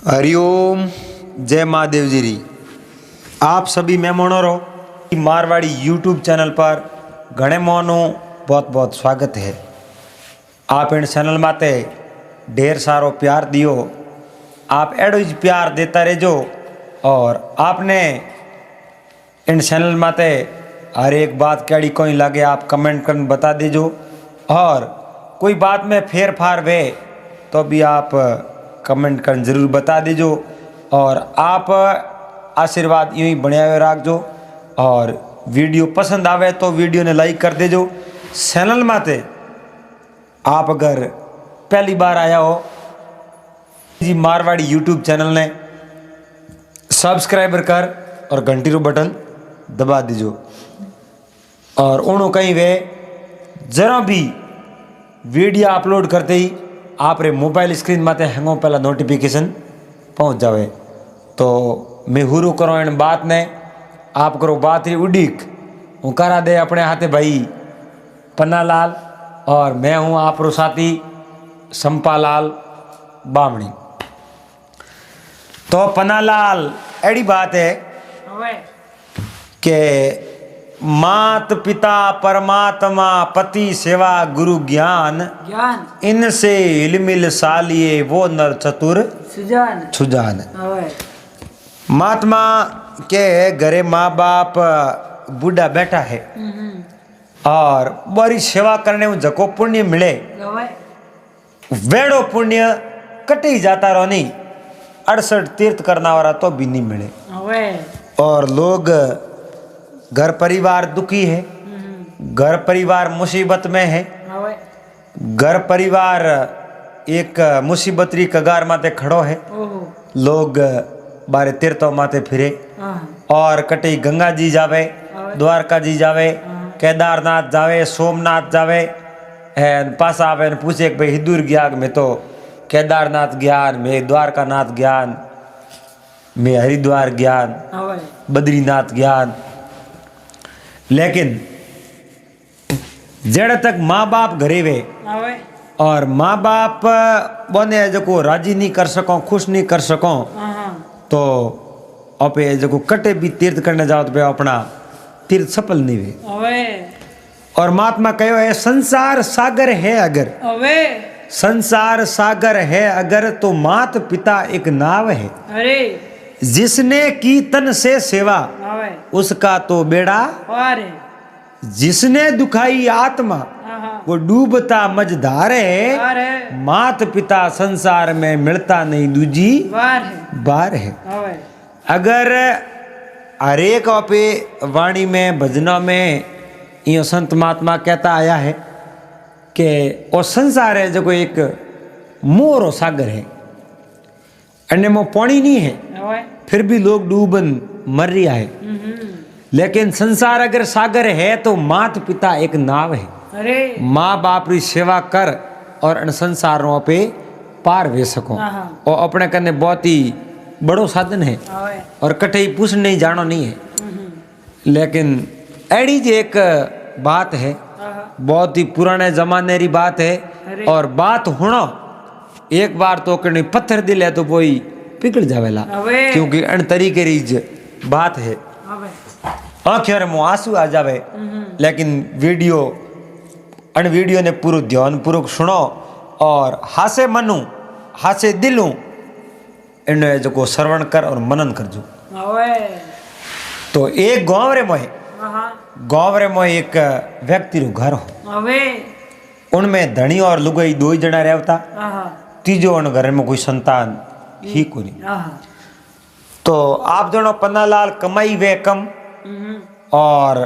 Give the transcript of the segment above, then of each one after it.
हरिओम। जय महादेव जी री। आप सभी मेहमानों रो मारवाड़ी यूट्यूब चैनल पर घणे मोनो बहुत बहुत स्वागत है। आप इन चैनल माते ढेर सारो प्यार दियो। आप एडो ही प्यार देता रहो और आपने इन चैनल माते हर एक बात कैडी कोई लगे आप कमेंट कर बता दीजो और कोई बात में फेर फार वे तो भी आप कमेंट कर जरूर बता दीजो और आप आशीर्वाद यूं ही बनाए रखो और वीडियो पसंद आवे तो वीडियो ने लाइक कर देजो। चैनल माते आप अगर पहली बार आया हो जी मारवाड़ी यूट्यूब चैनल ने सब्सक्राइबर कर और घंटी रो बटन दबा दीजो और उन्हों कहीं वे जरा भी वीडियो अपलोड करते ही आप रे मोबाइल स्क्रीन माते हैंगो पहला नोटिफिकेशन पहुंच जावे। तो मैं हुरू करो इन बात ने आप करो बात ही उड़ीक हूँ करा दे अपने हाथे भाई पन्नालाल और मैं हूँ आप रो साथी संपालाल बामणी। तो पन्नालाल एड़ी बात है कि मात पिता परमात्मा पति सेवा गुरु ज्ञान इनसे इल्मिल सालिए वो नर चतुर सुजान। महात्मा के घरे माँ बाप बूढ़ा बैठा है और बड़ी सेवा करने में जको पुण्य मिले वेड़ो पुण्य कटे ही जाता रहो नहीं 68 तीर्थ करना वाला तो भी नहीं मिले। और लोग घर परिवार दुखी है, घर परिवार मुसीबत में है, घर परिवार एक मुसीबतरी कगार माते खड़ो है। लोग बारे तीर्थों माते फिरे और कटे गंगा जी जावे, द्वारका जी जावे, केदारनाथ जावे, सोमनाथ जावे पास आवे पूछे भाई हिदूर गया मैं तो केदारनाथ ज्ञान मैं द्वारका नाथ ज्ञान मैं हरिद्वार ज्ञान बद्रीनाथ ज्ञान। लेकिन जेड़े तक माँ बाप घरे वे और माँ बाप बने जो राजी नहीं कर सको खुश नहीं कर सको तो अपे जो कटे भी तीर्थ करने जाओ तो अपना तीर्थ सफल नहीं वे। और महात्मा कहो है संसार सागर है अगर संसार सागर है अगर तो मात पिता एक नाव है जिसने की तन से सेवा उसका तो बेड़ा जिसने दुखाई आत्मा वो डूबता मझधार है मात पिता संसार में मिलता नहीं दूजी बार है। अगर हरेक अपे वाणी में भजनों में यो संत महात्मा कहता आया है कि वो संसार है जो एक मोरो सागर है अन्य में पानी नहीं है फिर भी लोग डूबन मर रहा है। लेकिन संसार अगर सागर है तो मात पिता एक नाव है। माँ बाप री सेवा कर और इन संसारों पे पार वे सको और अपने करने बहुत ही बड़ो साधन है और कटे ही पूछ नहीं जानो नहीं है। लेकिन एड़ी जी एक बात है बहुत ही पुराने जमाने री बात है और बात होना एक बार तो कहीं पत्थर दिल है तो कोई पिघल जावेला क्योंकि अन तरीके री बात है आखिर में आंसू आ जावे। लेकिन वीडियो ने पूरा ध्यान पूर्वक सुनो और हासे मनू हासे दिलू इन जो श्रवण कर और मनन कर जो। तो एक गाँव रे मोह एक व्यक्ति रो घर हो उनमें धनी और लुगाई दो ही जना रहता तीजो उन घर में कोई संतान ही को नहीं। तो आप जनो पन्नालाल कमाई वे कम और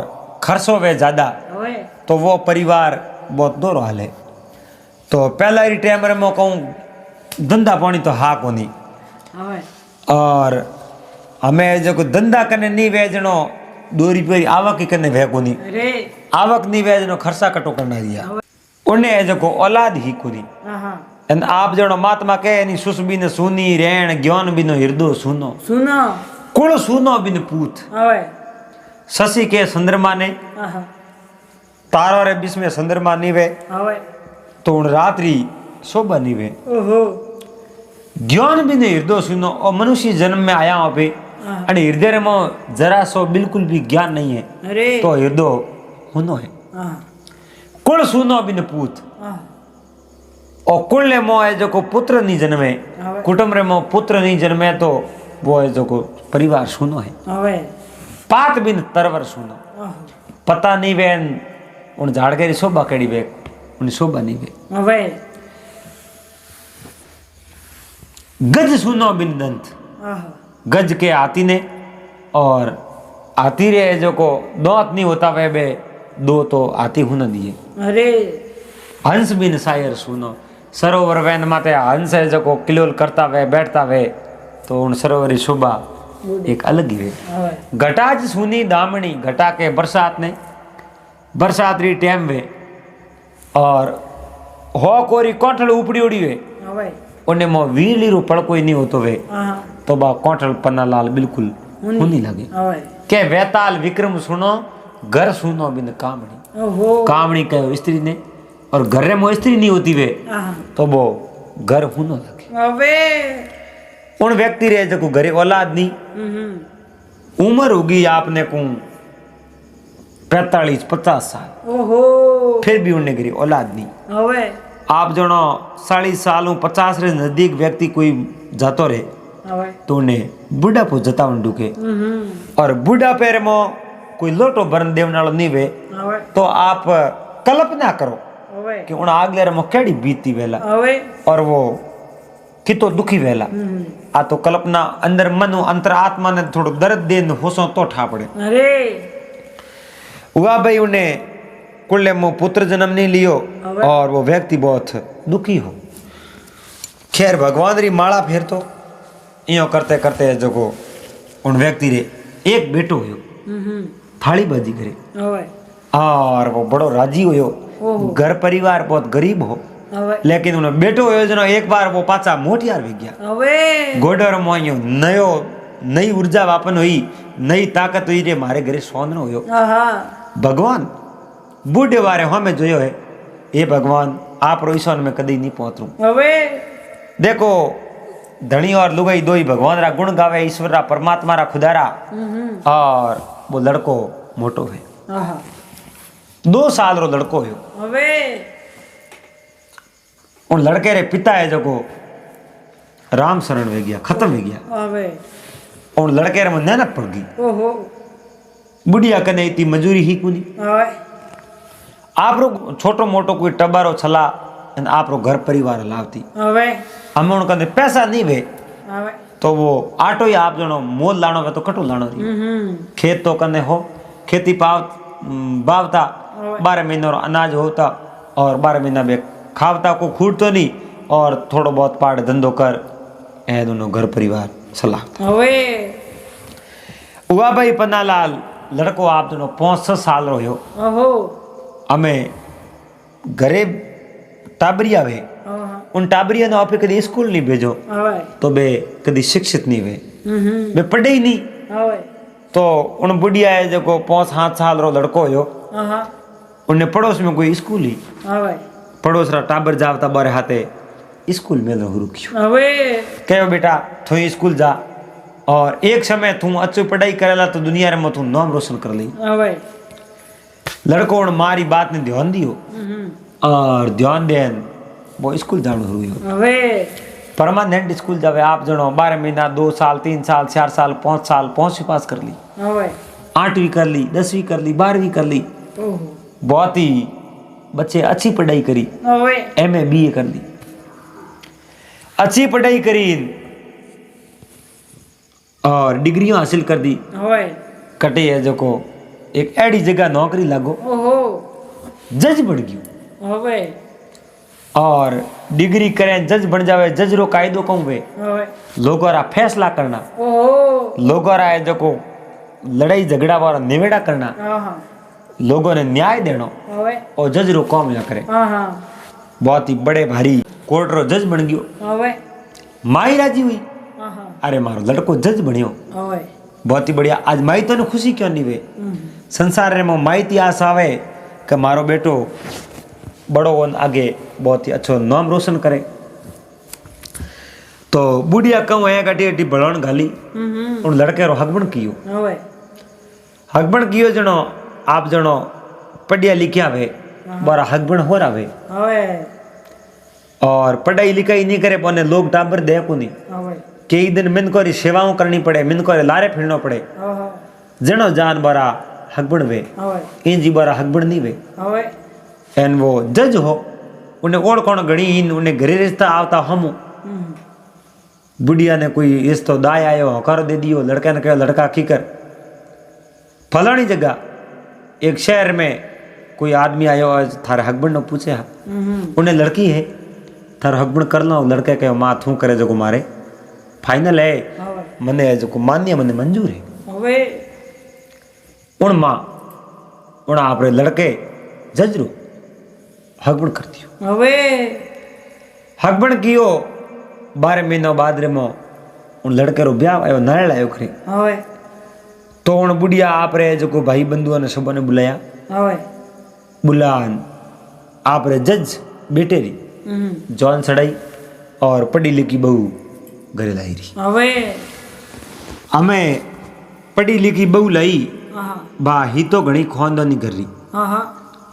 खर्चो वे ज्यादा तो वो परिवार बहुत दूर हाले। तो पहला ही टाइम में कहूँ धंधा पानी तो हा को नहीं और हमें जो धंधा करने नहीं वेजनो 2 रुपये आवक ही करने वे को नहीं आवक नहीं वेजनो खर्चा कटो करना दिया उन्हें जो औलाद ही को नहीं। आप जनो महात्मा कहे नहीं सुस बिन सुनी रेण ज्ञान बिनो हृदय सुनो कुल सुनो बिन पूत शशि के चंद्रमा ने तारो रे बीच में चंद्रमा नहीं वे तो रात्रि शोभा नहीं वे ज्ञान भी नहीं हृदय सुनो और मनुष्य जन्म में आया हो पे અને હૃદય में जरा सो बिल्कुल भी ज्ञान नहीं है तो हृदय हुनो है कुल सुनो बिन पूत और कुल ने मो है जो को पुत्र नहीं जन्मे कुटुंब रे मो पुत्र नहीं जन्मे तो वो है जो को परिवार सुनो है पात बिन तरवर सुनो पता नहीं वे उन झाड़ के शोभा केड़ी वे उन शोभा नहीं वे गज सुनो बिन दंत गज के हाथी ने और हाथी रे जो को दांत नहीं होता वे बे दो तो हाथी हुन दिए अरे हंस बिन शायर सुनो सरोवर वैन माते हंस है जो को किलोल करता वे बैठता वे तो उन सरोवर शोभा एक अलग ही वे घटाज सुनी दामनी घटा के बरसात ने बरसात री टाइम वे और हो कोरी कोठल उपड़ी उड़ी वे उन्हें मो वीली रो पड़ कोई नहीं होतो वे तो बा कोठल पन्ना लाल बिल्कुल हुनी लगे के वेताल विक्रम सुनो घर सुनो बिन कामणी कामणी कहो स्त्री ने और घर रे मो स्त्री नहीं होती वे तो वो घर हुनो लगे उन व्यक्ति रे जो घरे औलाद नहीं उम्र होगी आपने को 45-50 साल फिर भी उन्हें घरे औलाद नहीं आप जनो 40 साल 50 रे नजदीक व्यक्ति कोई जातो रहे तो उन्हें बुढ़ापो जता ढूके और बुढ़ापे रे मो कोई लोटो भरन देव नालो नहीं वे तो आप कल्पना करो कि उन आगले रे मो केड़ी बीती वेला और वो कितो दुखी वेला आ तो कल्पना अंदर मन अंतर आत्मा ने थोड़ो दर्द देन होसो तो ठा पड़े अरे हुआ भाई उन्हें कुल्ले मो पुत्र जन्म नहीं लियो और वो व्यक्ति बहुत दुखी हो खैर भगवान री माला फिर तो यो करते करते जो को उन व्यक्ति रे एक बेटो हो थाली बाजी करे और वो बड़ो राजी हो घर परिवार बहुत गरीब हो लेकिन उन्हें बेटो हो जनो एक बार वो पाचा मोटियार भी गया गोडर मोयो नयो नई ऊर्जा वापन हुई नई ताकत हुई रे मारे घरे सोननो हो भगवान बूढ़े वारे हमें जो है ये भगवान आप रोईसन में कदी नहीं पहुंचू देखो धनी और लुगाई दो ही भगवान रा गुण गावे ईश्वर रा परमात्मा रा खुदारा और वो लड़को मोटो है 2 साल रो लड़को है उन लड़के रे पिता है जो को राम शरण वे गया खत्म हो गया उन लड़के रे में नैनक पड़ गई बुढ़िया कने इतनी मजूरी ही कुनी आप रो छोटो मोटो कोई टबारो छला आप रो घर परिवार लावती हमें उन कने पैसा नहीं वे तो वो आटो ही आप जनो मोल लानो वे तो कटो लानो रही खेत तो कने हो खेती बावता 12 महीनों अनाज होता और 12 महीना में खावता को खूट तो नहीं और थोड़ो बहुत पाड़ धंधो कर ए दोनों घर परिवार चलाता हुआ भाई पन्नालाल लड़को आप दोनों 5-6 साल रो हमें घरे टाबरिया वे उन टाबरिया ने आपे कभी स्कूल नहीं भेजो तो बे कभी शिक्षित नहीं वे बे पढ़े ही नहीं तो उन बुढ़िया है जो 5-7 साल रो लड़को हो उन्हें पड़ोस में कोई स्कूल ही पड़ोस रा टाबर जावता बारे हाथे स्कूल में रुकियो कहो बेटा तू स्कूल जा और एक समय तू अच्छी पढ़ाई करेला तो दुनिया रे में तू नाम रोशन कर ली लड़को उन मारी बात ने ध्यान दियो और ध्यान देन वो स्कूल जानो हुई परमानेंट स्कूल जावे आप जनो 12 महीना 2 साल 3 साल 4 साल 5 साल 5वीं पास कर ली 8वीं कर ली 10वीं कर ली 12वीं कर ली बहुत ही बच्चे अच्छी पढ़ाई करी MA BA कर ली अच्छी पढ़ाई करी और डिग्रियां हासिल कर दी कटे है जो को एक ऐडी जगह नौकरी लागो जज बन गयो और डिग्री करें जज बन जावे जज रो कायदो कहूं वे लोगों रा फैसला करना लोगों रा है जो को लड़ाई झगड़ा वाला निवेड़ा करना लोगों ने न्याय देना और जज रो काम या करे बहुत ही बड़े भारी कोर्ट रो जज बन गयो माई राजी हुई अरे मारो लड़को जज बनियो बहुत ही बढ़िया आज माई तो खुशी क्यों नहीं वे संसार रे में माई ती आस आवे कि मारो बेटो बड़ो वन आगे बहुत ही अच्छो नाम रोशन करे तो बुढ़िया कहूँ है गटी गटी बड़न घाली उन लड़के रो हकबण कियो हकबण कियो जनो आप जनो पढ़िया लिखिया वे बारा हकबण हो रहा और पढ़ाई लिखाई नहीं करे पने लोग टाबर दे को नहीं कई दिन मिन को सेवाओं करनी पड़े मिन को लारे फिरनो पड़े जनो जान बारा हकबण वे इन जी बारा हकबण नहीं वे एन वो जज हो उन्हें ओढ़ कौन गणी इन उन्हें घरे रिश्ता आवता हम बुढ़िया ने कोई रिश्तो दाय आयो हकार दे दियो लड़के ने कहो लड़का की कर फलानी जगह एक शहर में कोई आदमी आयो आज थारे हकबण ने पूछे उन्हें लड़की है थारे हकबण कर लो लड़के कहो माँ थू करे जो मारे फाइनल है मने जो मान्य मने मंजूर है उन माँ उन आप लड़के जजरू हकबण कर दियो हकबण कियो 12 महीना बाद रे मो उन लड़के रो ब्याह आयो नारियल आयो खरी तो उन बुढ़िया आप रे जो भाई बंधुओं ने सबने बुलाया बुलान आप रे जज बेटे री जॉन सड़ाई और पढ़ी लिखी बहू घरे लाई रही हमें पढ़ी लिखी बहू लाई बा ही तो घणी खानदानी कर रही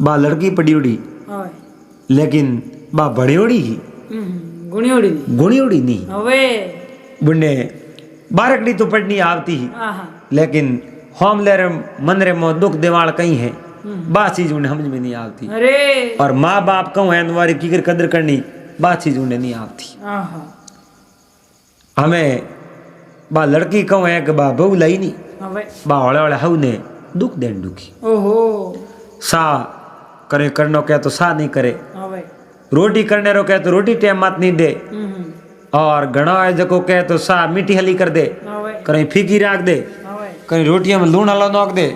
बा लड़की पढ़ी उड़ी लेकिन बा बड़ियोड़ी ही गुणियोड़ी नहीं बुने बारकड़ी तो पढ़नी आवती ही लेकिन होम ले मन रे मो दुख देवाल कहीं है बा चीज उन्हें समझ में नहीं आवती और माँ बाप कहूँ है तुम्हारी की कदर करनी बा चीज उन्हें नहीं आवती हमें बा लड़की कहूँ है कि बा बहू लाई नहीं बा हौले हौले हऊ ने दुख देन दुखी सा करे करनो कहे तो सा नहीं करे रोटी करने रो कहे तो रोटी टाइम मत नहीं दे और घणो है जको कहे तो सा मीठी हली कर दे कहीं फीकी राख दे कहीं रोटियां में लूण हलो नोक दे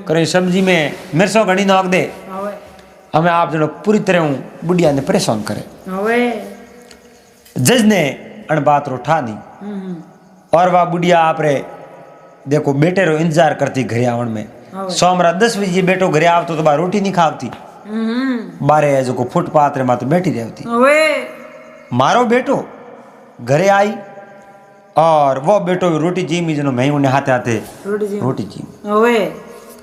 कहीं सब्जी में मिर्चों घनी नोक दे हमें आप जनो पूरी तरह बुढ़िया ने परेशान करे जज ने अण बात रो ठा दी और वह बुढ़िया आप रे देखो बेटे रो इंतजार करती घरे आवन में सोमरा 10 बजे बेटो घरे आवतो तो बा रोटी नहीं खावती बारे जो को फुटपाथ रे माते बैठी रहती मारो बेटो घरे आई और वो बेटो रोटी जीमी जनो मैं उन्हें हाथे हाथे रोटी जीमी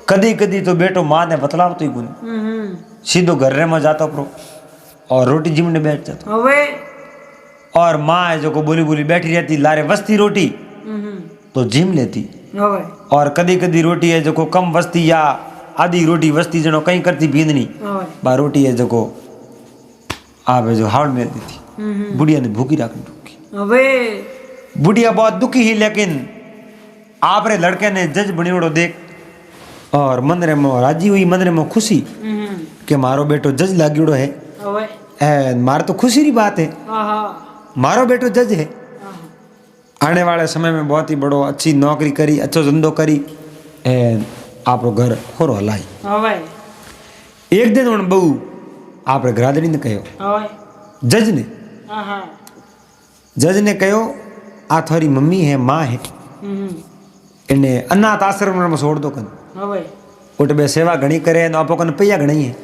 कदी कदी तो बेटो माँ ने बतलाव तो ही गुन सीधो घर रे में जाता प्रो और रोटी जीमने बैठ जाता और माँ है जो को बोली बोली बैठी रहती लारे वस्ती रोटी तो जीम लेती और कदी कदी रोटी है जो को कम वस्ती या आधी रोटी वस्ती जनो कहीं करती बींदनी बा रोटी है जो को आप जो हावड़ में दी थी बुढ़िया ने भूखी रखनी दुखी बुढ़िया बहुत दुखी ही लेकिन आप रे लड़के ने जज बनियोड़ो देख और मन रे में राजी हुई मन रे में खुशी कि मारो बेटो जज लागियोड़ो है मार तो खुशी री बात है मारो बेटो जज है आने वाले समय में बहुत ही बड़ो अच्छी नौकरी करी अच्छो धंधो करी आप घर होरो हलाई एक दिन उन बहू आप घरादड़ी ने कहो जज ने कहो आ थारी मम्मी है माँ है इन्हें अनाथ आश्रम में छोड़ दो कन उठ बे सेवा घणी करे न आपो कन पैया घणी है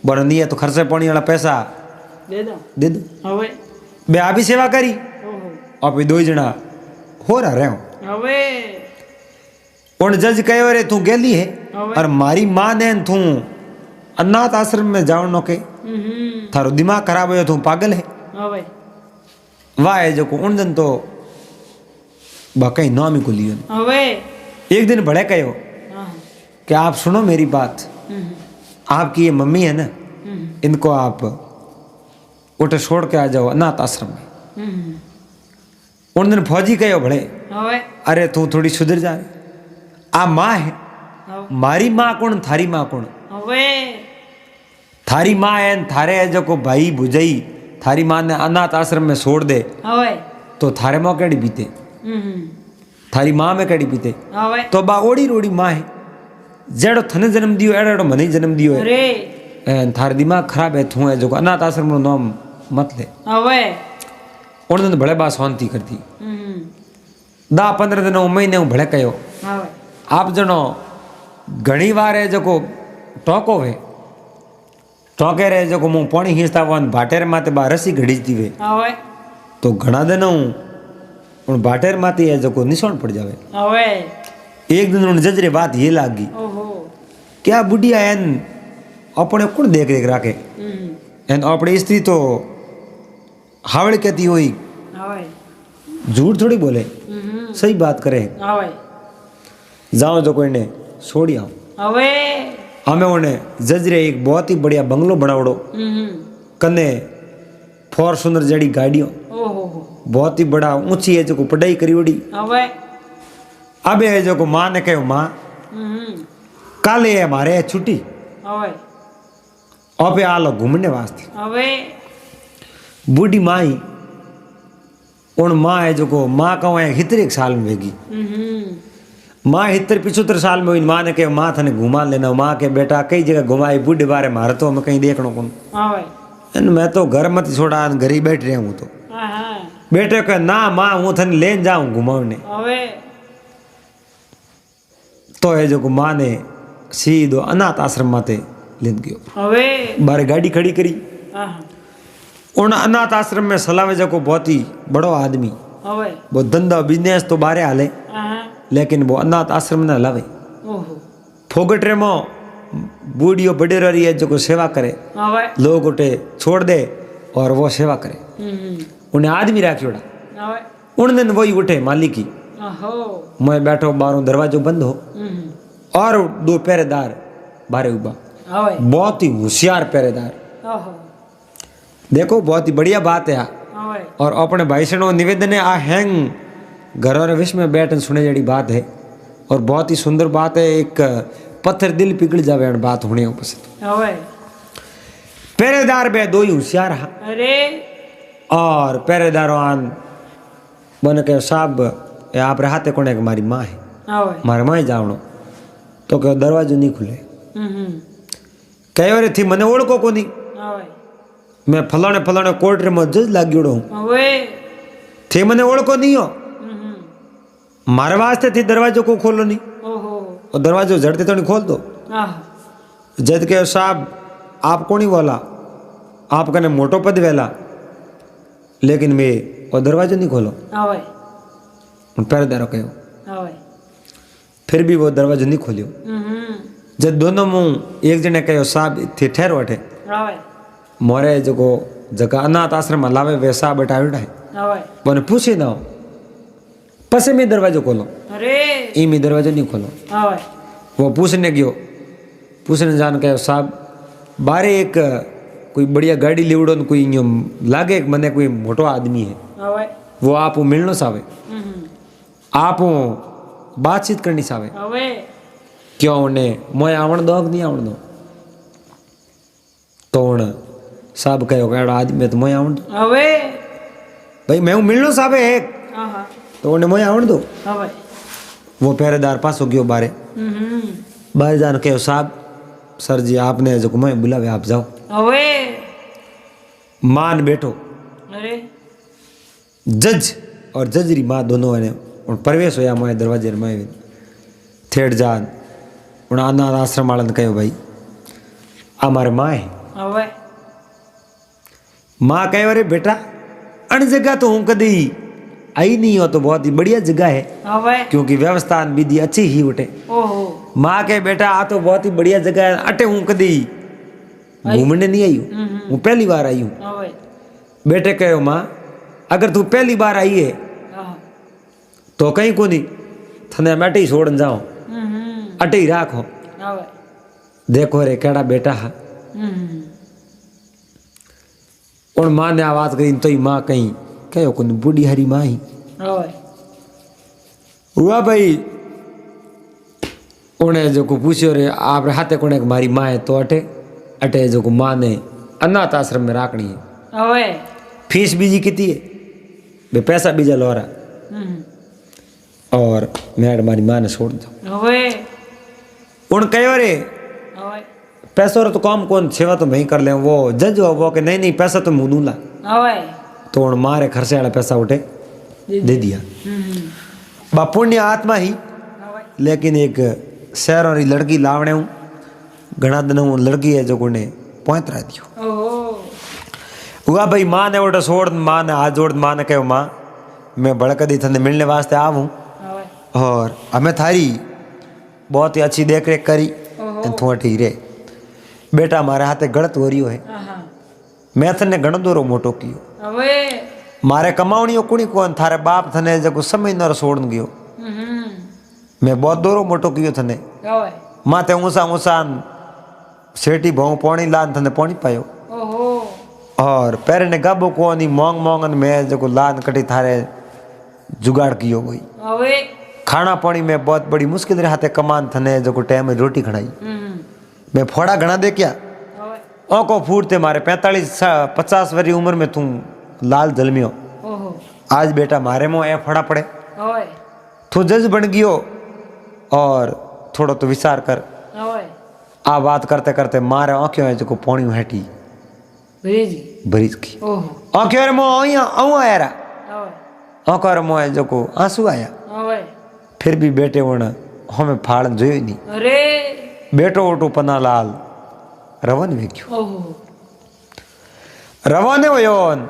बड़ नहीं है तो खर्चे पानी वाला पैसा दे दो बे आ भी सेवा करी आप दो जना हो रहा उन जज कहो रे तू गेली है और मारी माँ ने तू अनाथ आश्रम में जाओ नो के थारो दिमाग खराब हो तू पागल है वाह है जो को उन दिन तो कहीं नाम ही को लियो एक दिन बड़े कहो कि आप सुनो मेरी बात आपकी ये मम्मी है ना इनको आप उठे छोड़ के आ जाओ अनाथ आश्रम में उन दिन फौजी कहो बड़े अरे तू थोड़ी सुधर जा आ माँ है मारी माँ कौन थारी माँ कौन थारी माँ है थारे जो को भाई बुझई थारी माँ ने अनाथ आश्रम में छोड़ दे तो थारे माँ केड़ी बीते थारी माँ में केड़ी बीते तो बा ओड़ी रोड़ी माँ है जेड़ो थने जन्म दियो एड़ो मने जन्म दियो है थारे दिमाग खराब है तू है जो अनाथ आश्रम नो नाम मत ले उन दिन भले बा शांति करती 10-15 दिन महीने भले कहो आप जनो घणी वार है जो टोको है टोके रे जो मुँह पानी खींचता वन भाटेर माते बा रसी घड़ी दी वे तो घना दिन उन बाटेर माती है जो को निशान पड़ जावे। ओए एक दिन उन जजरे बात ये लागी ओहो क्या बुढ़िया एन अपने कौन देख देख राखे एन अपनी स्त्री तो हावड़ कहती हुई ओए झूठ थोड़ी बोले सही बात करे ओए जाओ जो कोई ने छोड़ी आओ ओए हमें उन्हें जजरे एक बहुत ही बढ़िया बंगलो बनावड़ो कने फॉर्च्यूनर जड़ी गाड़ियों ओहो बहुत ही बड़ा ऊंची है जो को पढ़ाई करी उड़ी ओए अब है जो को माँ ने कहो माँ कल है हमारे छुट्टी ओए अब आ लो घूमने वास्ते ओए बूढ़ी माँ ही उन माँ है जो को माँ का है हितर एक साल में वेगी माँ हितर 75 साल में हुई माँ ने कहा माँ थाने घुमा लेना माँ के बेटा कई जगह घुमाई बूढ़े बारे मारे तो हमें कहीं देखना कौन मैं तो घर मत छोड़ा घर ही बैठ रहा हूँ तो बेटे कह ना माँ हूँ थाने लेन जाऊँ घुमाने तो है जो को माँ ने सीधो अनाथ आश्रम माते लेन गयो बारे गाड़ी खड़ी करी उन अनाथ आश्रम में सलावे जो को बहुत ही बड़ो आदमी वो धंधा बिजनेस तो बारे हाले लेकिन वो अनाथ आश्रम न लावे फोगट रे मो बूढ़ियो बड़े रही है जो को सेवा करे लोग उठे छोड़ दे और वो सेवा करे उन्हें आदमी राखियोड़ा उन दिन वही उठे मालिकी मैं बैठो बारों दरवाजो बंद हो और 2 पहरेदार बारे उबा बहुत ही होशियार पहरेदार देखो बहुत ही बढ़िया बात है और अपने भाई से निवेदन है आ हैंग घर और विश्व में बैठन सुने जड़ी बात है और बहुत ही सुंदर बात है एक पत्थर दिल पिघल जावे बात होने पहरेदार बे 2 ही होशियार हा और पहरेदारों आन बन के साहब आप रहते कोने के मारी माँ है मारे माँ जावणो तो कहो दरवाजो नहीं खुले कहो रे थी मने ओळखो कोनी मैं फलाने फलाने कोर्ट रे में जज लाग्योड़ो हूँ थे मने ओळखो नहीं हो मारे वास्ते थी दरवाजो को खोलो नहीं और दरवाजो झड़ते तो नहीं खोल दो जज के साहब आप कौन ही बोला आप कने मोटो पद वेला लेकिन मैं और दरवाजो नहीं खोलो पहरेदारो कहो फिर भी वो दरवाजो नहीं खोलियो जब दोनों मुंह एक जने कहो साहब थे ठहरो अठे मोरे जो को जगह अनाथ आश्रम में लावे वे साहब बैठा है बोने पूछे ना पसे में दरवाजो खोलो ई में दरवाजो नहीं खोलो वो पूछने गयो पूछने जान कहो साहब बारे एक कोई बढ़िया गाड़ी लेवड़ो कोई लागे मने कोई मोटो आदमी है वो आप मिलनो सावे आप बातचीत करनी सावे क्यों उन्हें मोय आवण दो नहीं आवण दो तो उन साहब कहो कड़ा आदमी तो मोय आवण दो भाई मैं मिलनो सावे एक तो उन्हें मोय आवण दो वो पहरेदार पासो गयो बारे बाहर जान कहो साहब सर जी आपने जो मैं बुलावे आप जाओ मान बैठो जज और जजरी माँ दोनों ने प्रवेश होया मोए दरवाजे में थेड़ जान उन अनाथ आश्रम वाले ने कहो भाई हमारे माँ है माँ कहे अरे बेटा अन जगह तो हूँ कदी आई नहीं हो तो बहुत ही बढ़िया जगह है क्योंकि व्यवस्था विधि अच्छी ही उठे माँ के बेटा आ तो बहुत ही बढ़िया जगह है अटे हूँ कदी घूमने नहीं आई हूँ पहली बार आई हूँ बेटे कहो माँ अगर तू पहली बार आई है तो कहीं को नहीं थने मैं अटे ही छोड़ जाओ अटे ही राखो देखो रे केड़ा बेटा है और माँ ने आवाज करी तो ही माँ कहीं कहो को बूढ़ी हरी माँ ही हुआ भाई उन्हें जो को पूछो रे आप हाथे कोने मारी माँ है तो अटे अटे जो को माँ ने अनाथ आश्रम में राखनी है फीस बीजी कितनी है बे पैसा बीजा लो रहा और मैं मारी माँ ने छोड़ दो उन कहो रे पैसों रो तो काम कौन सेवा तो मैं ही कर ले वो जज हो वो के नहीं नहीं पैसा तो मुँह दूला तो उन मारे खर्चे वाला पैसा उठे दे दिया बापुण्य आत्मा ही लेकिन एक शहर और लड़की लावने हूँ घना दिन लड़की है जो को पहुँच रहा दियो हुआ भाई माँ ने ओटा छोड़ माँ ने हाथ जोड़ माँ ने कहो माँ मैं बड़क दी थने मिलने वास्ते आऊँ और हमें थारी बहुत ही अच्छी देख रेख करी थोड़ा ठीक रे बेटा हमारे हाथे गलत हो रही है मैं थने घणो दोरो मोटो कियो मारे कमावणियो कुणी कोन थारे बाप थने जको समय न छोड़ गयो मैं बहुत दोरो मोटो कियो थने माते ऊंसा ऊंसा सेठी भाऊ पानी लान थने पानी पायो और पैर ने गाबो कोनी मोंग मोंगन में जको लान कटी थारे जुगाड़ कियो गई खाना पानी में बहुत बड़ी मुश्किल रे हाथे कमान थने जको टाइम में रोटी खणाई मैं फोड़ा घना दे क्या ओको फूटते मारे 45-50 वरी उम्र में तू लाल जलमियो आज बेटा मारे मो ए फड़ा पड़े तू जज बन गयो और थोड़ो तो विचार कर आ बात करते करते मारे आंखों है जो पानी हटी ब्रिज की आंखों रे मो आया रा आंखों रे मो जो को आंसू आया फिर भी बेटे वण हमें फाड़ जोयो नहीं अरे बेटो ओटो पना लाल रवन वेख्यो रवाने वयोन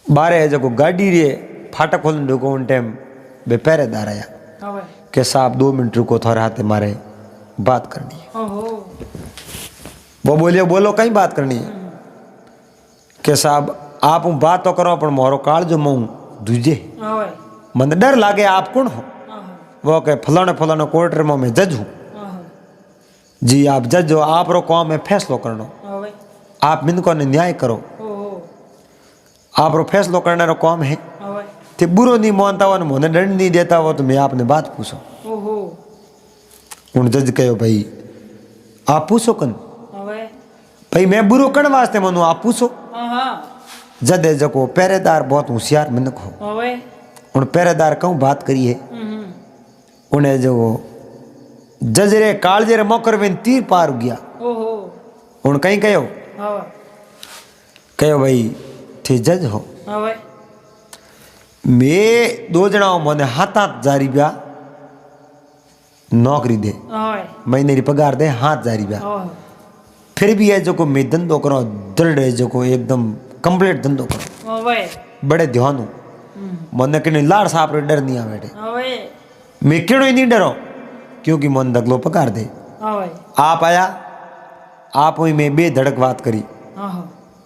बारे जो गाड़ी रे फाटक खोलन रुको उन टाइम बे पहरेदार आया के साहब 2 मिनट रुको थोड़े हाथे मारे बात करनी है वो बोलिए बोलो कहीं बात करनी है के साहब आप बात तो करो पर मोरो काल जो मऊ दूजे मन डर लागे आप कौन हो वो के फलाने फलाने कोर्ट में जज हूँ जी आप जज हो आप रो काम में फैसलो करनो आप मिनको ने न्याय करो आप रो फैसलो करने रो काम है ते बुरो नहीं मानता हो मोने दंड नहीं देता हो तो मैं आपने बात पूछो उन जज कहो भाई आप पूछो कन भाई मैं बुरो कण वास्ते मनु आप पूछो जदे जको पहरेदार बहुत होशियार मिनक हो उन पहरेदार कहूँ बात करी है उन्हें जो जजरे कालजे रे मोकर में तीर पार गया उन कहीं कहो भाई थे जज हो मैं 2 जना मने हाथ 1000 नौकरी दे महीने री पगार दे 1000 फिर भी है जो को मैं धंधो करो दृढ़ है जो को एकदम कंप्लीट धंधो करो बड़े ध्यान हूँ मने कि लाड़ साहब रे डर नहीं आवे मैं क्यों नहीं डरो क्योंकि मन दगलो पगार दे आप आया आप वही में बेधड़क बात करी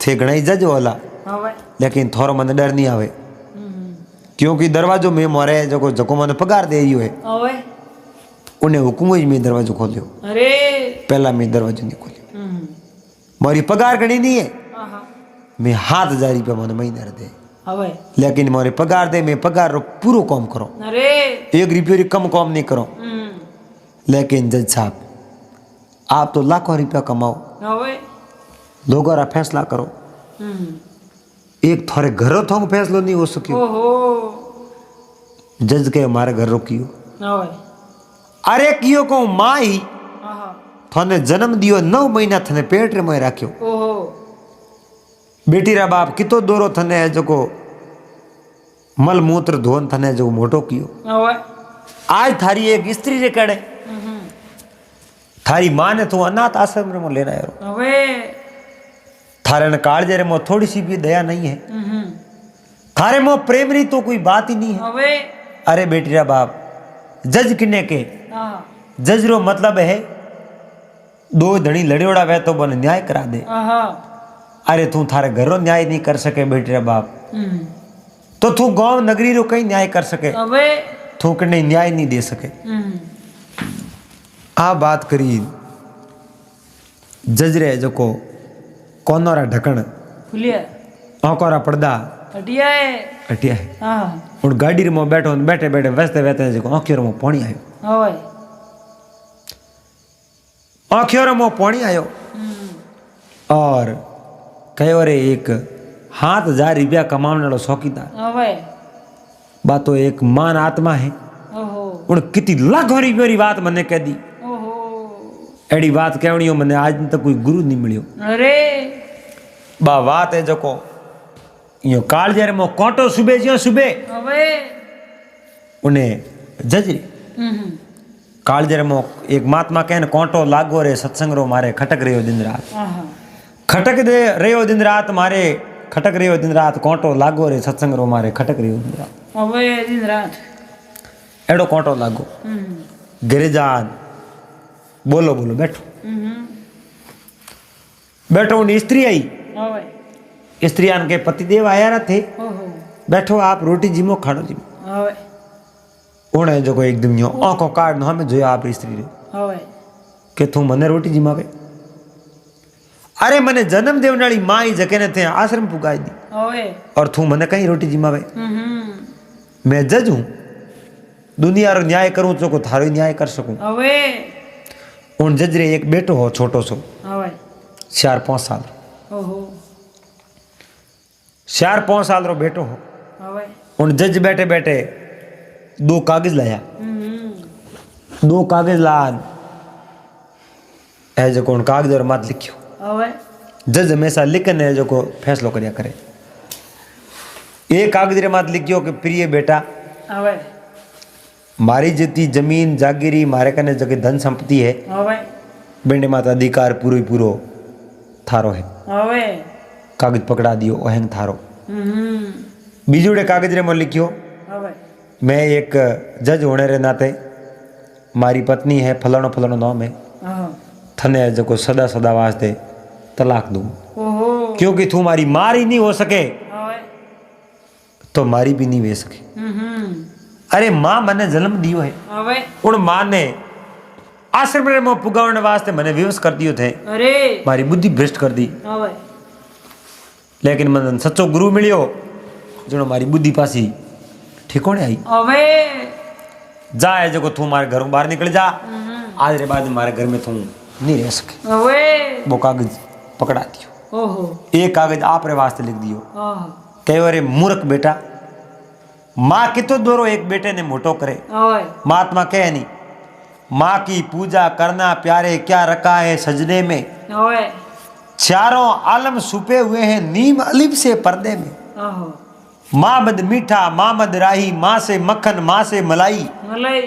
थे घना ही जज वाला लेकिन थोड़ा मन डर नहीं आवे क्योंकि दरवाजो में मोरे जो जको मन पगार दे रही है उन्हें हुकुम ही में दरवाजो खोलियो पहला मैं दरवाजो नहीं खोलियो मारी पगार घनी नहीं है मैं 1000 रुपया मन महीने दे लेकिन मारे पगार दे मैं पगार रो पूरो काम करो 1 रुपये कम काम नहीं करो लेकिन जज साहब आप तो लाखों रुपया कमाओ लोगों रा फैसला करो एक थोड़े घरों थोंग फैसलो नहीं हो सकियो जज के हमारे घर रोकियो अरे कियो को माई थने जन्म दियो 9 महीना थने पेट रे में राख्यो बेटी रा बाप कितो दोरो थने जो को मल मूत्र धोन थने जो मोटो कियो आज थारी एक स्त्री रे कड़े थारी माँ ने तू अनाथ आश्रम में लेना है थारे ने कालजे रे मो थोड़ी सी भी दया नहीं है थारे मो प्रेम री तो कोई बात ही नहीं है अरे बेटी रा बाप जज किन्ने के जज रो मतलब है 2 धनी लड़ियोड़ा वे तो बन न्याय करा दे अरे तू थारे घरों न्याय नहीं कर सके बेटी रा बाप तो तू गांव नगरी रो कहीं न्याय कर सके तू कने न्याय नहीं दे सके आ बात करी जज रे जो को कोनोरा ढकन आंकोरा पर्दा हटिया है और गाड़ी रे मो बैठो बैठे बैठे वस्ते वस्ते जो आंखों रे मो पानी आयो आंखों रे मो पानी आयो और कहो रे एक 1000 रुपया कमाने वाला शौकीदार बात तो एक मान आत्मा है उन कितनी लाखों रुपये री बात मैंने कह दी एडी बात कहनी हो मैंने आज तक कोई गुरु नहीं मिलियो अरे बा बात है जो को यो काल जरे मो कोटो सुबह जो सुबह उन्हें जज काल जरे मो एक महात्मा कहन कोटो लागो रे सत्संग रो मारे खटक रहे हो दिन रात खटक दे रहो दिन रात मारे खटक रहो दिन रात कोंटो लागो रे सत्संग रो मारे खटक रहो दिन रात अवे दिन रात एड़ो कोंटो लागो गिरिजान बोलो बोलो बैठो बैठो उन स्त्री आई अवे स्त्री आन के पतिदेव आया ना थे ओहो बैठो आप रोटी जिमो खाड़ो जिमो अवे उन्हें जो एकदम यो आंखों काट नो हमें जो आप स्त्री रे अवे के तू मने रोटी जिमावे अरे मने जन्म देवने वाली मां ही जके ने थे आश्रम पुगाई दी अवे और तू मने कहीं रोटी जिमावे मैं जज हूं दुनिया रो न्याय करूं तो को थारो न्याय कर सकूं अवे उन जज रे एक बेटो हो छोटो सो अवे 4-5 साल ओहो 4-5 साल रो बेटो हो अवे उन जज बैठे बैठे 2 कागज लाया 2 कागज लान है जो कौन कागज और मत लिखियो अवे जज हमेशा लिखने जो को फैसलो करिया करे एक कागज रे मत लिखियो कि प्रिय बेटा अवे मारी जितनी जमीन जागीरी मारे कने जगह धन संपत्ति है अवे बेंडे माता अधिकार पूरो ही पूरो थारो है अवे कागज पकड़ा दियो ओहेंग थारो बीजूड़े कागज रे में लिखियो अवे मैं एक जज होने रे नाते मारी पत्नी है फलानो फलानो नाम है थने जो को सदा सदा वास्ते तलाक दूं ओहो क्योंकि तू मारी मारी नहीं हो सके अवे तो मारी भी नहीं वे सके अरे मां मने जन्म दियो है अवे उन मां ने आश्रम में पुगावने वास्ते मने विवश कर दियो थे अरे मारी बुद्धि भ्रष्ट कर दी अवे लेकिन मन सच्चो गुरु मिलियो जो मारी बुद्धि पासी ठिकाने आई अवे जाए जो तू मारे घरों बाहर निकल जा आज रे बाद मारे घर में तू नहीं रह सके अवे वो कागज पकड़ा दियो ओहो एक कागज आप रे वास्ते लिख दियो आहा कहो रे मूर्ख बेटा माँ कितो दोरो एक बेटे ने मोटो करे अवे महात्मा कहे नहीं माँ की पूजा करना प्यारे क्या रखा है सजने में अवे चारों आलम छुपे हुए हैं नीम अलिफ से पर्दे में आहो माँ बद मीठा माँ बद राही माँ से मक्खन माँ से मलाई मलाई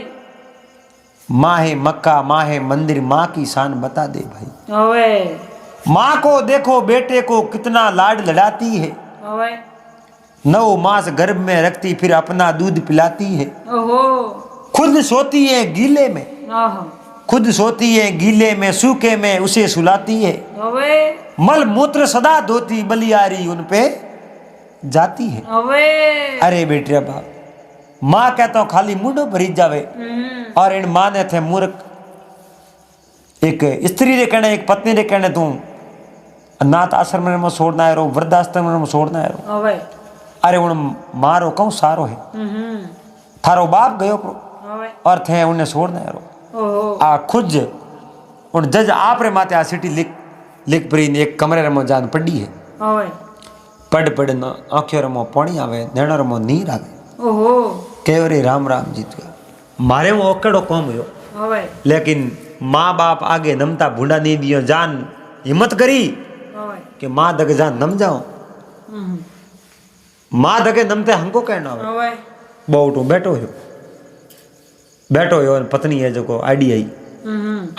माँ है मक्का माँ है मंदिर माँ की शान बता दे भाई अवे माँ को देखो बेटे को कितना लाड लड़ाती है अवे 9 मास गर्भ में रखती फिर अपना दूध पिलाती है ओहो खुद सोती है गीले में आहा खुद सोती है गीले में सूखे में उसे सुलाती है अवे मल मूत्र सदा धोती बलियारी उन पे जाती है अवे अरे बेटे बाप माँ कहता हूँ खाली मुंडो भरी जावे और इन माँ ने थे मूर्ख एक स्त्री रे कहने एक पत्नी रे कहने तू अनाथ आश्रम में छोड़ना है रो वृद्धाश्रम में छोड़ना है रो अवे अरे उन मारो कहूँ सारो है थारो बाप गयो प्रो अवे और थे उन्हें छोड़ना है रो ओहो आ खुद उन जज आप रे माते आ सिटी लिख परी एक कमरे रे में जान पड़ी है अवे पढ़ न आँखों रे में पानी आवे नैनो रे में नीर आवे ओहो कहो रे राम राम जीत गया मारे वो ओकड़ो कम हुयो अवे लेकिन माँ बाप आगे नमता भूडा नहीं दियो जान हिम्मत करी अवे कि माँ दगे जान नम जाओ माँ दगे नमते हमको कहना हो अवे बहुटू बैठो हो और पत्नी है जो को आडी आई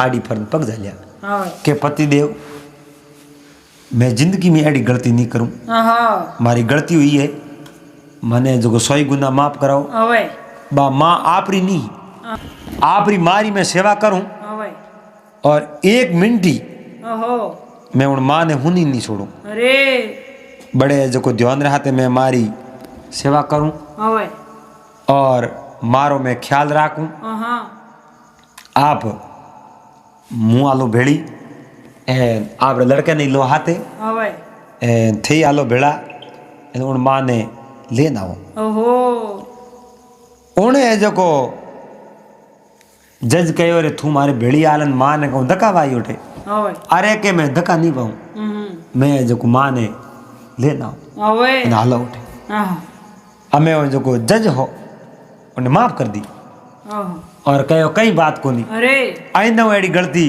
आडी फरन पग जा लिया अवे के पति देव मैं जिंदगी में ऐडी गलती नहीं करूं आहा मारी गलती हुई है मने जो 100 गुना माफ कराओ अवे बा माँ आपरी नहीं आपरी मारी मैं सेवा करूं अवे और 1 मिनट ही ओहो मैं उन माँ ने हुनी नहीं छोड़ू अरे बड़े जो को ध्यान रहते मैं मारी सेवा करूं अवे और मारो मैं ख्याल राखूं आहा आप मुँह आलो भेड़ी एन आप लड़के नहीं लो हाथे अवे एन थी आलो भेड़ा एन उन माँ ने लेना हो ओहो उन्हें जो को जज कहो रे तू मारे भेड़ी आलन माँ ने कहूँ धक्का भाई उठे अवे अरे के मैं धक्का नहीं पाऊँ मैं जो को माँ ने लेना हो अवे हालो उठे आहा हमें जो को जज हो उन्हें माफ कर दी आहा और कहो कई बात को नहीं अरे आइंदा एडी गलती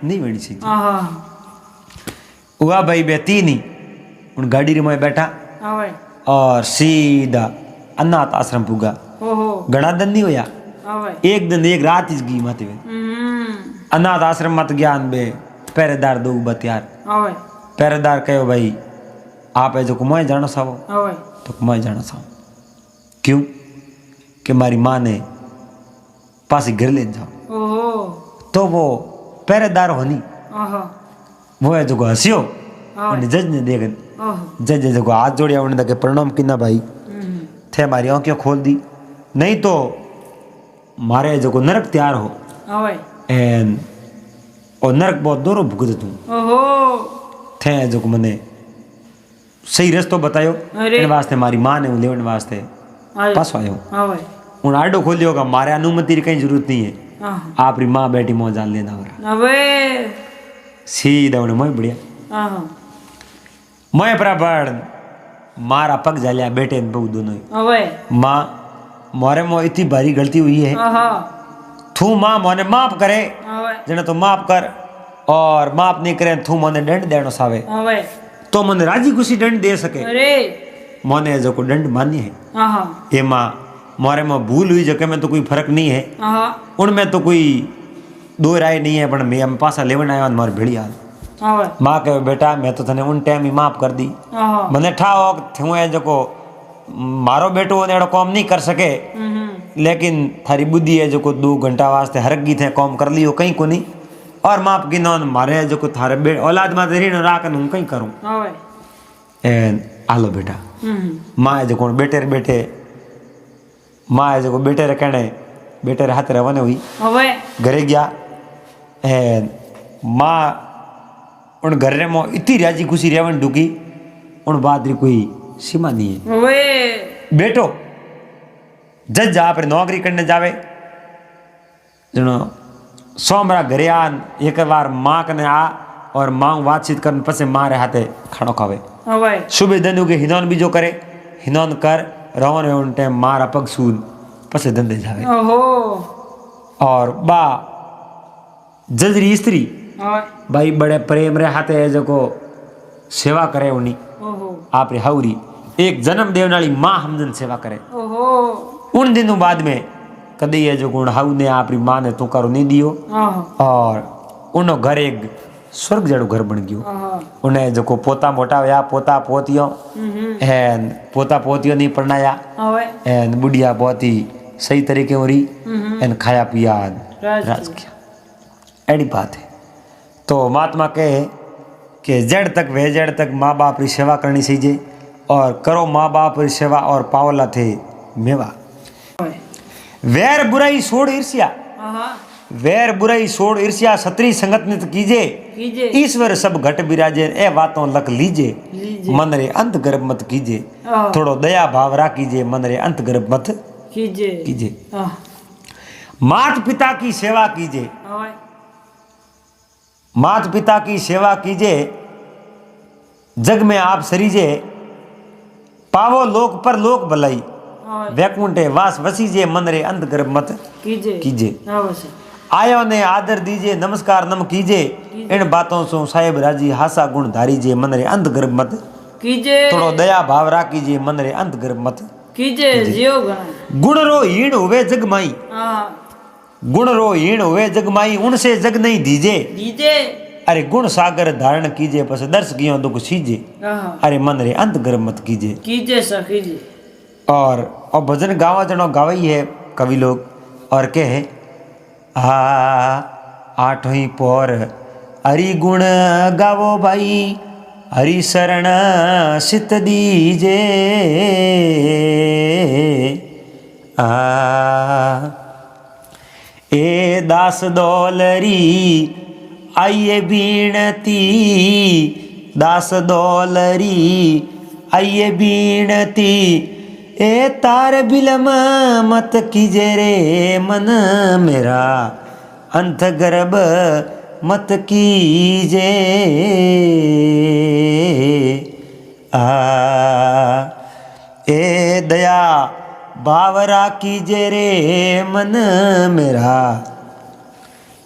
नहीं बनी सी आहा हुआ भाई बेती नहीं उन गाड़ी रे में बैठा अवे और सीधा अनाथ आश्रम पुगा ओहो घना दिन नहीं होया अवे एक दिन एक रात इस गई माते अनाथ आश्रम मत ज्ञान बे पहरेदार दो बतियार अवे पहरेदार कहो भाई आप है जो कुमाए जाना सावो હવે तो कुमाए जाना सावो क्यों कि मारी माँ ने पास घर ले जाओ ઓહો तो वो पहरेदार होनी આહા वो है जो हंसियो हाँ। और जज ने देख ઓહો जज जो हाथ जोड़िया उन्हें के प्रणाम किना भाई थे हमारी आंखें खोल दी नहीं तो मारे जो नरक तैयार हो હવે एंड और नरक बहुत दूर भुगत तू ઓહો थे जो मने सही रस्तो बतायो अरे। इन वास्ते मारी माँ ने लेवन वास्ते આયો पास आयो હવે उन आडो खोलियो का मारे अनुमति की कहीं जरूरत नहीं है આહા आपरी माँ बेटी मोह जान लेना हो रहा હવે सीधा उन्हें मोह बढ़िया આહા मोह बराबर मारा पग जालिया बेटे ने बहू दोनों ही। હવે माँ मोरे मोह इतनी भारी गलती हुई है આહા तू माँ मोने माफ करे હવે जने तो माफ कर और माफ नहीं करे तू मोने दंड देनो सावे હવે तो मन राजी खुशी दंड दे सके અરે मोने जो को दंड मान्य है આહા ये माँ मोरे में भूल हुई जगह में तो कोई फर्क नहीं है આહા उनमें तो कोई दो राय नहीं है पर मैं हम पासा लेवन आया मारे भेड़ी हाल હવે माँ कहे बेटा मैं तो तने उन टाइम ही माफ कर दी આહા मने ठाओ थू है जो को मारो बेटो ने एड़ो काम नहीं कर सके लेकिन थारी बुद्धि है जो को 2 घंटा वास्ते हरगी थे काम कर लियो कहीं को नहीं और माप की नौन मारे जो को थारे औलाद में ऋण राखन हूँ कहीं करूँ હવે एन आलो बेटा माँ है जो को बेटे माँ है जो को बेटे रे कहने बेटे रे हाथ रवाने हुई હવે घरे गया एन माँ उन घर रे मो इतनी राजी खुशी रेवन डुकी उन बात री कोई सीमा नहीं है હવે बेटो जज जा पर नौकरी करने जावे जनो सोमरा घरे आन एक बार माँ कने आ और माँ बातचीत करने पसे माँ रे हाथे खानो खावे હવે सुबह दिन के हिनौन भी जो करे हिनौन कर रवन वे उन टाइम मारा पग सूल पसे धंधे जावे ઓહો और बा जजरी स्त्री હવે भाई बड़े प्रेम रे हाथे है जो को सेवा करे उनी ઓહો आप रे हाउरी एक जन्म देव नाली माँ हमजन सेवा करे ઓહો उन दिनों बाद में कदी है जो गुण हाउ ने आपरी माँ ने तुकारो नहीं दियो આહા और उनो घर एक स्वर्ग जड़ो घर बन गयो આહા उन्हें जो को पोता मोटा या पोता पोतियो एन पोता पोतियो नहीं पढ़नाया હવે एन बुढ़िया बहुत ही सही तरीके हो रही एन खाया पिया राज किया एडी बात है तो महात्मा कहे कि जड़ तक वे जड़ तक माँ बाप री सेवा करनी सीजे और करो माँ बाप री सेवा और पावला थे मेवा હવે वैर बुराई छोड़ ईर्ष्या આહા वैर बुराई छोड़ ईर्ष्या सत्री संगत नित कीजे કીજે ईश्वर सब घट बिराजे ए बातों लख लीजे लीजे। मन रे अंत गर्भ मत कीजे आह। थोड़ो दया भाव राखीजे मन रे अंत गर्भ मत કીજે कीजे આહ मात पिता की सेवा कीजे હવે मात पिता की सेवा कीजे जग में आप सरीजे पावो लोक पर लोक भलाई હવે वैकुंठे वास वसीजे मन रे अंत गर्भ मत કીજે कीजे હવે છે आयो ने आदर दीजे नमस्कार नम कीजे इन बातों सो साहेब राजी हासा गुण धारीजे मन रे अंत गर्भ मत કીજે थोड़ो दया भाव राखीजे मन रे अंत गर्भ मत કીજે જીઓ ગણા गुण रो हीण हुए जग माई આહા गुण रो हीण हुए जग माई उनसे जग नहीं दीजे કીજે अरे गुण सागर धारण कीजे पस दर्श कियो दुख सीजे આહા अरे मन रे अंत गर्भ मत कीजे કીજે સર કીજે और भजन गावा जनो गावई है कवि लोग और कहे आठों ही पोर हरि गुण गावो भाई हरि शरण सित दीजे ए दास दौलरी आइए बीणती दास दौलरी आइए बीणती ए तार बिलम मत कीजे रे मन मेरा अंत गर्भ मत कीजे ए दया भावरा कीजे रे मन मेरा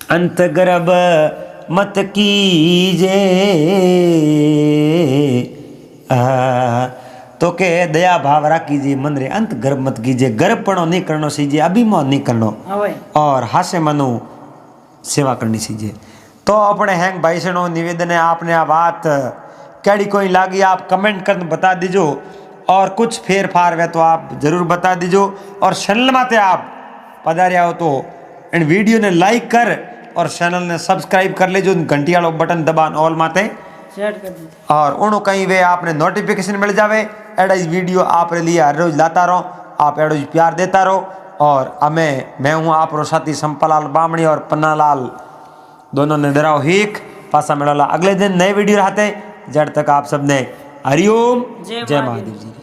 अंत गर्भ मत कीजे तो के दया भाव राखीजे मन रे अंत गर्भ मत कीजे गर्भपणो नहीं करनो सीजे अभिमान नहीं करनो હવે और हास्य मनु सेवा करनी सीजे तो अपने हैंग भाई से निवेदन है आपने आ बात कैडी कोई लागी आप कमेंट कर बता दीजो और कुछ फेर फार वे तो आप जरूर बता दीजो और चैनल माते आप पधारिया हो तो इन वीडियो ने लाइक कर और चैनल ने सब्सक्राइब कर लेजो घंटी वालों बटन दबान ऑल माते शेयर कर दीजिए और उन्हों कहीं वे आपने नोटिफिकेशन मिल जावे एड़ा इस वीडियो आप लिए हर रोज लाता रहो आप एड़ो प्यार देता रहो और मैं हूँ आप साथी संपालाल बामणी और पन्नालाल दोनों ने डराओ हिक पासा मिला अगले दिन नए वीडियो रहते जब तक आप सबने हरिओम जय महादेव जी।